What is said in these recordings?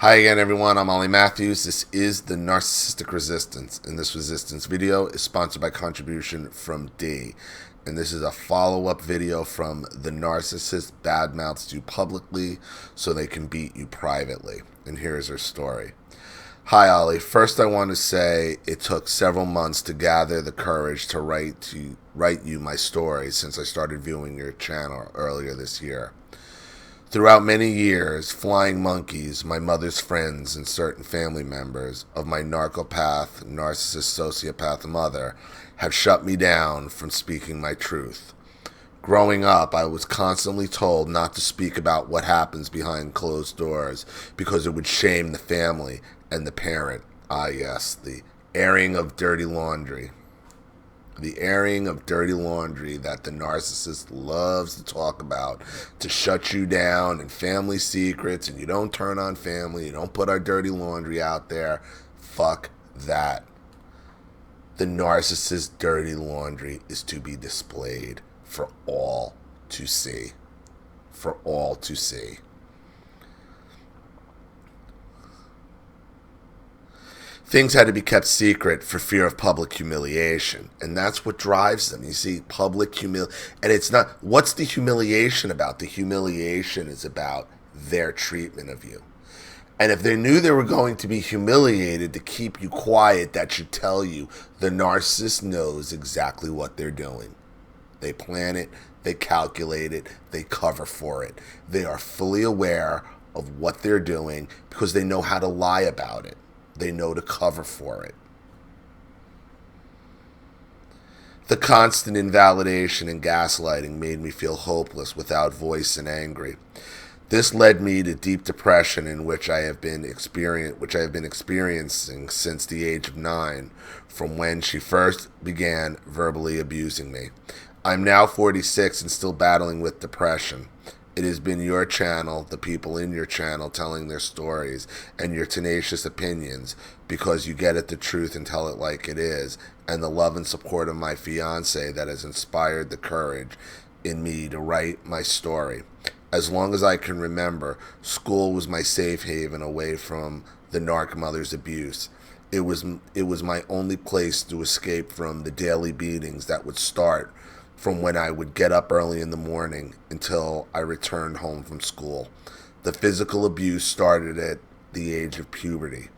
Hi again, everyone. I'm Ollie Matthews. This is the Narcissistic Resistance, and this resistance video is sponsored by contribution from D. And this is a follow-up video from the narcissist badmouths you publicly so they can beat you privately. And here's her story. Hi, Ollie. First, I want to say it took several months to gather the courage to write you my story since I started viewing your channel earlier this year. Throughout many years, flying monkeys, my mother's friends, and certain family members of my narcopath, narcissist, sociopath mother have shut me down from speaking my truth. Growing up, I was constantly told not to speak about what happens behind closed doors because it would shame the family and the parent. Ah, yes, the airing of dirty laundry. The airing of dirty laundry that the narcissist loves to talk about to shut you down and family secrets, and you don't turn on family, you don't put our dirty laundry out there. Fuck that. The narcissist's dirty laundry is to be displayed for all to see. For all to see. Things had to be kept secret for fear of public humiliation. And that's what drives them. You see, public humiliation. And it's not, what's the humiliation about? The humiliation is about their treatment of you. And if they knew they were going to be humiliated to keep you quiet, that should tell you the narcissist knows exactly what they're doing. They plan it, they calculate it, they cover for it. They are fully aware of what they're doing because they know how to lie about it. They know to cover for it. The constant invalidation and gaslighting made me feel hopeless, without voice, and angry. This led me to deep depression, in which I have been experiencing since the age of 9, from when she first began verbally abusing me. I'm now 46 and still battling with depression. It has been your channel, the people in your channel telling their stories, and your tenacious opinions, because you get at the truth and tell it like it is, and the love and support of my fiance that has inspired the courage in me to write my story. As long as I can remember, school was my safe haven away from the narc mother's abuse. It was my only place to escape from the daily beatings that would start from when I would get up early in the morning until I returned home from school. The physical abuse started at the age of puberty.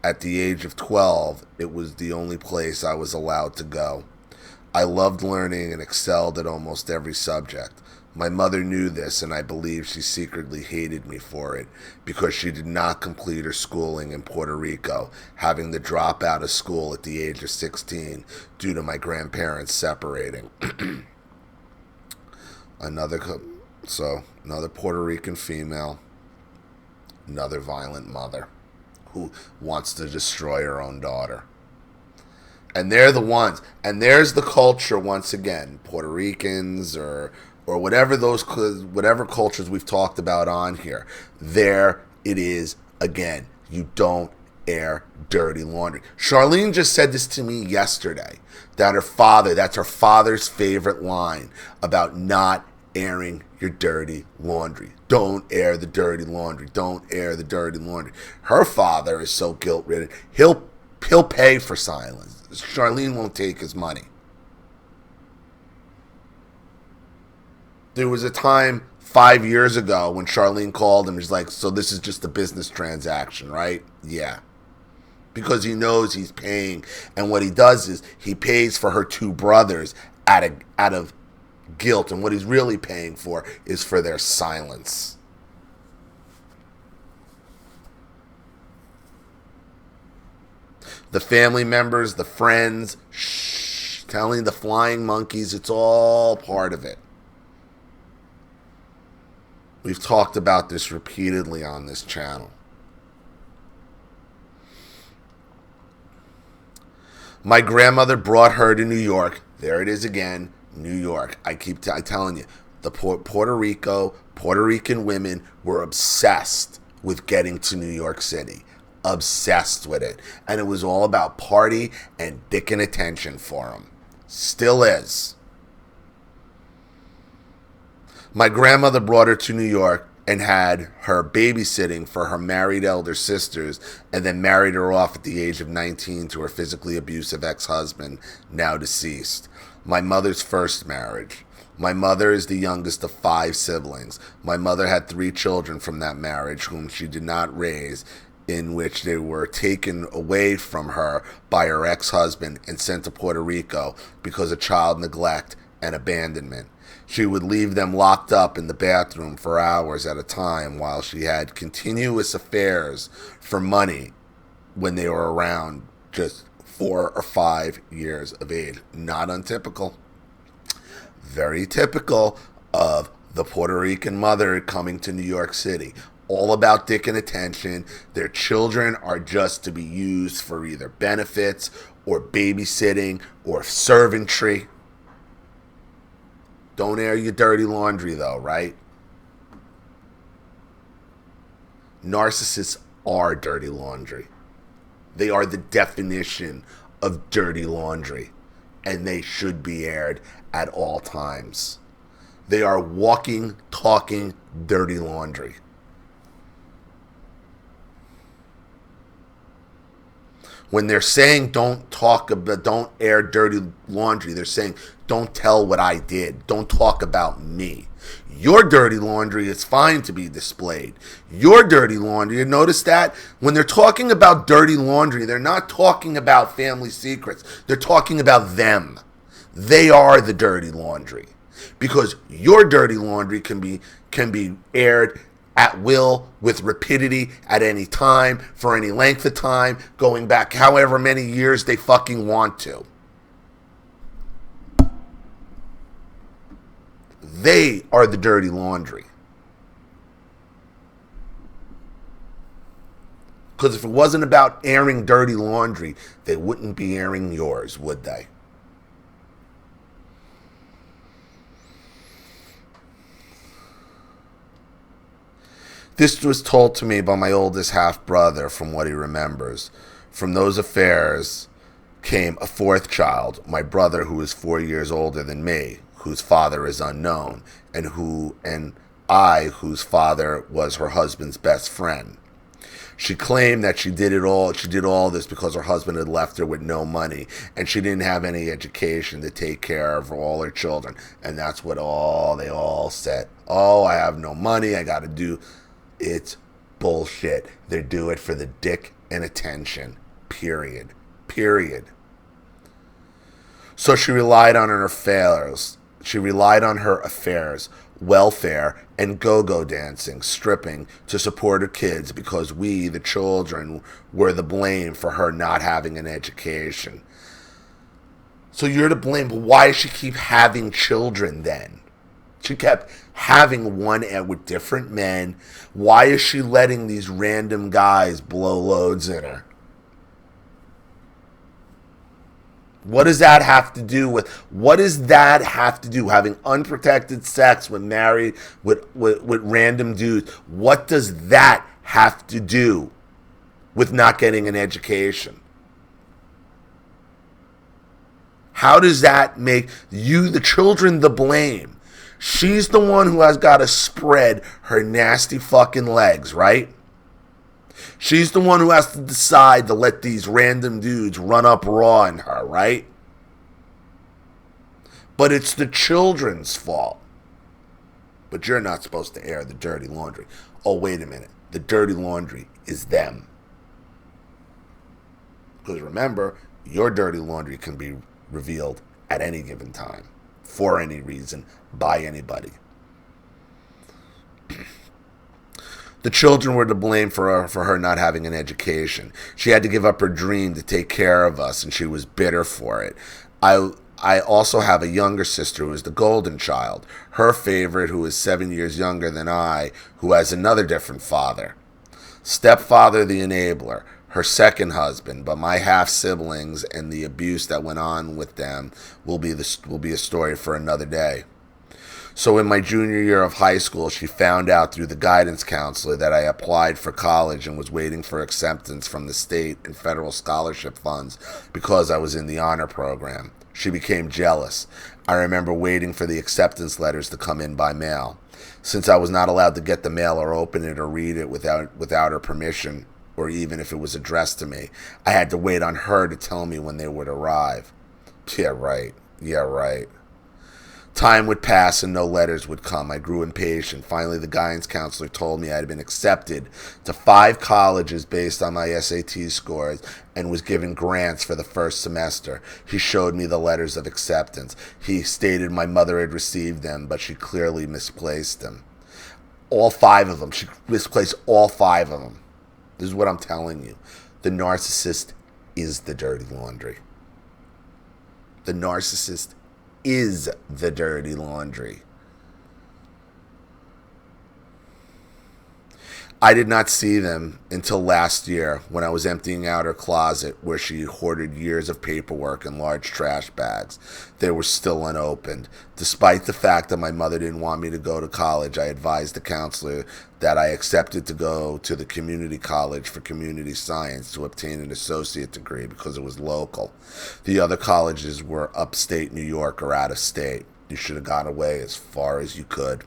At the age of 12, it was the only place I was allowed to go. I loved learning and excelled at almost every subject. My mother knew this, and I believe she secretly hated me for it because she did not complete her schooling in Puerto Rico, having to drop out of school at the age of 16 due to my grandparents separating. Another Puerto Rican female, another violent mother who wants to destroy her own daughter. And they're the ones, and there's the culture once again, Puerto Ricans or whatever cultures we've talked about on here. There it is again. You don't air dirty laundry. Charlene just said this to me yesterday, that's her father's favorite line about not airing your dirty laundry. Don't air the dirty laundry. Don't air the dirty laundry. Her father is so guilt-ridden, he'll pay for silence. Charlene won't take his money. There was a time 5 years ago when Charlene called him. He's like, so this is just a business transaction, right? Yeah. Because he knows he's paying. And what he does is he pays for her 2 brothers out of guilt. And what he's really paying for is for their silence. The family members, the friends, telling the flying monkeys, it's all part of it. We've talked about this repeatedly on this channel. My grandmother brought her to New York. There it is again, New York. I keep telling you, the Puerto Rican women were obsessed with getting to New York City. Obsessed with it. And it was all about party and dick and attention for them. Still is. My grandmother brought her to New York and had her babysitting for her married elder sisters, and then married her off at the age of 19 to her physically abusive ex-husband, now deceased. My mother's first marriage. My mother is the youngest of 5 siblings. My mother had 3 children from that marriage whom she did not raise, in which they were taken away from her by her ex-husband and sent to Puerto Rico because of child neglect and abandonment. She would leave them locked up in the bathroom for hours at a time while she had continuous affairs for money when they were around just 4 or 5 years of age. Not untypical. Very typical of the Puerto Rican mother coming to New York City. All about dick and attention. Their children are just to be used for either benefits or babysitting or servantry. Don't air your dirty laundry though, right? Narcissists are dirty laundry. They are the definition of dirty laundry, and they should be aired at all times. They are walking, talking dirty laundry. When they're saying don't air dirty laundry, they're saying don't tell what I did. Don't talk about me. Your dirty laundry is fine to be displayed. Your dirty laundry, you notice that? When they're talking about dirty laundry, they're not talking about family secrets. They're talking about them. They are the dirty laundry. Because your dirty laundry can be aired at will, with rapidity, at any time, for any length of time, going back however many years they fucking want to. They are the dirty laundry. Because if it wasn't about airing dirty laundry, they wouldn't be airing yours, would they? This was told to me by my oldest half-brother from what he remembers. From those affairs came a 4th child, my brother, who is 4 years older than me, whose father is unknown, and I, whose father was her husband's best friend. She claimed that she did all this because her husband had left her with no money, and she didn't have any education to take care of all her children. And that's what they all said. Oh, I have no money, I gotta do... It's bullshit. They do it for the dick and attention. Period. So she relied on her affairs. She relied on her affairs, welfare, and go-go dancing, stripping to support her kids because we, the children, were the blame for her not having an education. So you're to blame, but why does she keep having children then? She kept having one with different men. Why is she letting these random guys blow loads in her? What does that have to do having unprotected sex with random dudes? What does that have to do with not getting an education? How does that make you, the children, the blame? She's the one who has got to spread her nasty fucking legs, right? She's the one who has to decide to let these random dudes run up raw on her, right? But it's the children's fault. But you're not supposed to air the dirty laundry. Oh, wait a minute. The dirty laundry is them. Because remember, your dirty laundry can be revealed at any given time, for any reason, by anybody. The children were to blame for her not having an education. She had to give up her dream to take care of us, and she was bitter for it. I also have a younger sister who is the golden child, her favorite, who is 7 years younger than I, who has another different father. Stepfather, the enabler, her second husband, but my half-siblings and the abuse that went on with them will be a story for another day. So in my junior year of high school, she found out through the guidance counselor that I applied for college and was waiting for acceptance from the state and federal scholarship funds because I was in the honor program. She became jealous. I remember waiting for the acceptance letters to come in by mail. Since I was not allowed to get the mail or open it or read it without her permission, or even if it was addressed to me, I had to wait on her to tell me when they would arrive. Yeah, right. Yeah, right. Time would pass and no letters would come. I grew impatient. Finally, the guidance counselor told me I had been accepted to 5 colleges based on my SAT scores and was given grants for the first semester. He showed me the letters of acceptance. He stated my mother had received them, but she clearly misplaced them. All 5 of them. She misplaced all 5 of them. This is what I'm telling you. The narcissist is the dirty laundry. The narcissist is the dirty laundry. I did not see them until last year when I was emptying out her closet where she hoarded years of paperwork in large trash bags. They were still unopened. Despite the fact that my mother didn't want me to go to college, I advised the counselor that I accepted to go to the community college for community science to obtain an associate degree because it was local. The other colleges were upstate New York or out of state. You should have got away as far as you could.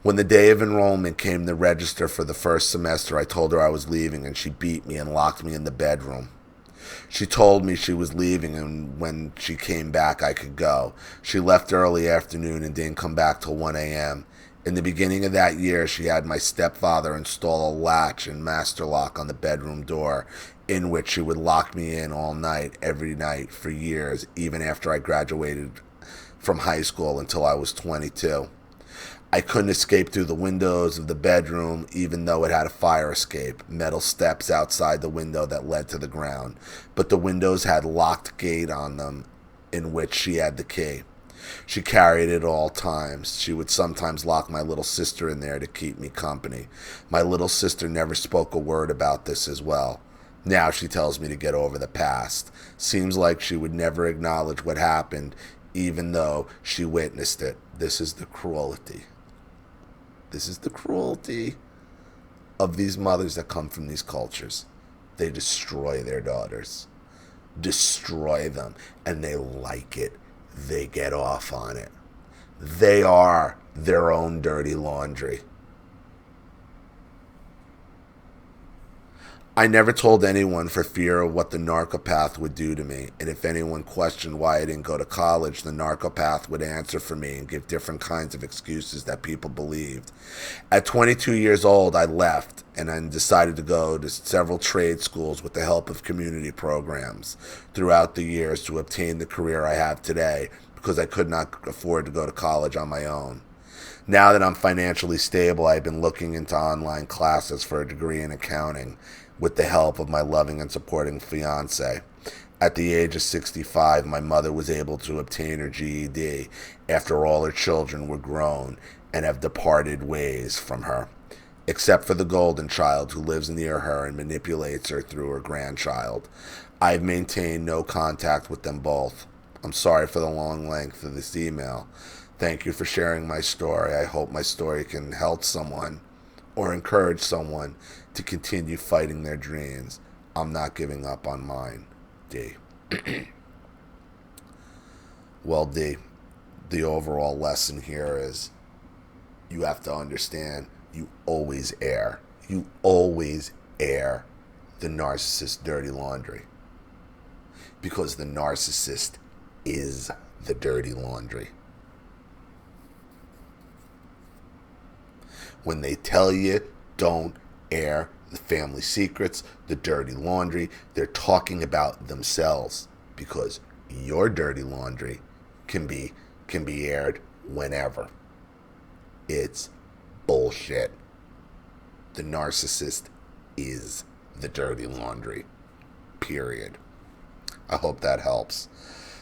When the day of enrollment came to register for the first semester, I told her I was leaving, and she beat me and locked me in the bedroom. She told me she was leaving, and when she came back, I could go. She left early afternoon and didn't come back till 1 a.m. In the beginning of that year, she had my stepfather install a latch and master lock on the bedroom door, in which she would lock me in all night, every night, for years, even after I graduated from high school until I was 22. I couldn't escape through the windows of the bedroom, even though it had a fire escape, metal steps outside the window that led to the ground. But the windows had locked gate on them, in which she had the key. She carried it at all times. She would sometimes lock my little sister in there to keep me company. My little sister never spoke a word about this as well. Now she tells me to get over the past. Seems like she would never acknowledge what happened, even though she witnessed it. This is the cruelty. This is the cruelty of these mothers that come from these cultures. They destroy their daughters. Destroy them. And they like it. They get off on it. They are their own dirty laundry. I never told anyone for fear of what the narcopath would do to me, and if anyone questioned why I didn't go to college, the narcopath would answer for me and give different kinds of excuses that people believed. At 22 years old, I left and then decided to go to several trade schools with the help of community programs throughout the years to obtain the career I have today because I could not afford to go to college on my own. Now that I'm financially stable, I've been looking into online classes for a degree in accounting with the help of my loving and supporting fiance. At the age of 65, my mother was able to obtain her GED after all her children were grown and have departed ways from her, except for the golden child who lives near her and manipulates her through her grandchild. I've maintained no contact with them both. I'm sorry for the long length of this email. Thank you for sharing my story. I hope my story can help someone or encourage someone to continue fighting their dreams. I'm not giving up on mine. D. Well, D, the overall lesson here is you have to understand you always air. You always air the narcissist's dirty laundry. Because the narcissist is the dirty laundry. When they tell you don't air the family secrets, the dirty laundry, they're talking about themselves, because your dirty laundry can be aired whenever. It's bullshit. The narcissist is the dirty laundry. Period. I hope that helps.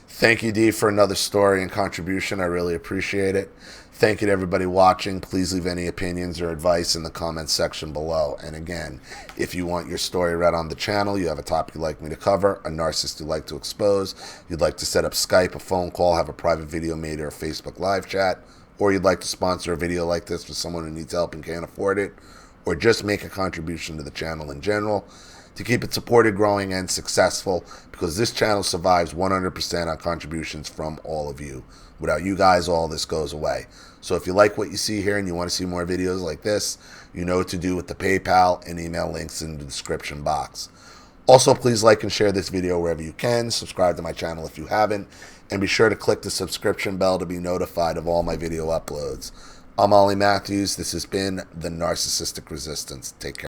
Thank you, Dee, for another story and contribution. I really appreciate it. Thank you to everybody watching. Please leave any opinions or advice in the comments section below. And again, if you want your story read on the channel, you have a topic you'd like me to cover, a narcissist you'd like to expose, you'd like to set up Skype, a phone call, have a private video made, or a Facebook live chat, or you'd like to sponsor a video like this for someone who needs help and can't afford it, or just make a contribution to the channel in general to keep it supported, growing, and successful, because this channel survives 100% on contributions from all of you. Without you guys, all this goes away. So if you like what you see here and you want to see more videos like this, you know what to do with the PayPal and email links in the description box. Also, please like and share this video wherever you can. Subscribe to my channel if you haven't. And be sure to click the subscription bell to be notified of all my video uploads. I'm Ollie Matthews. This has been the Narcissistic Resistance. Take care.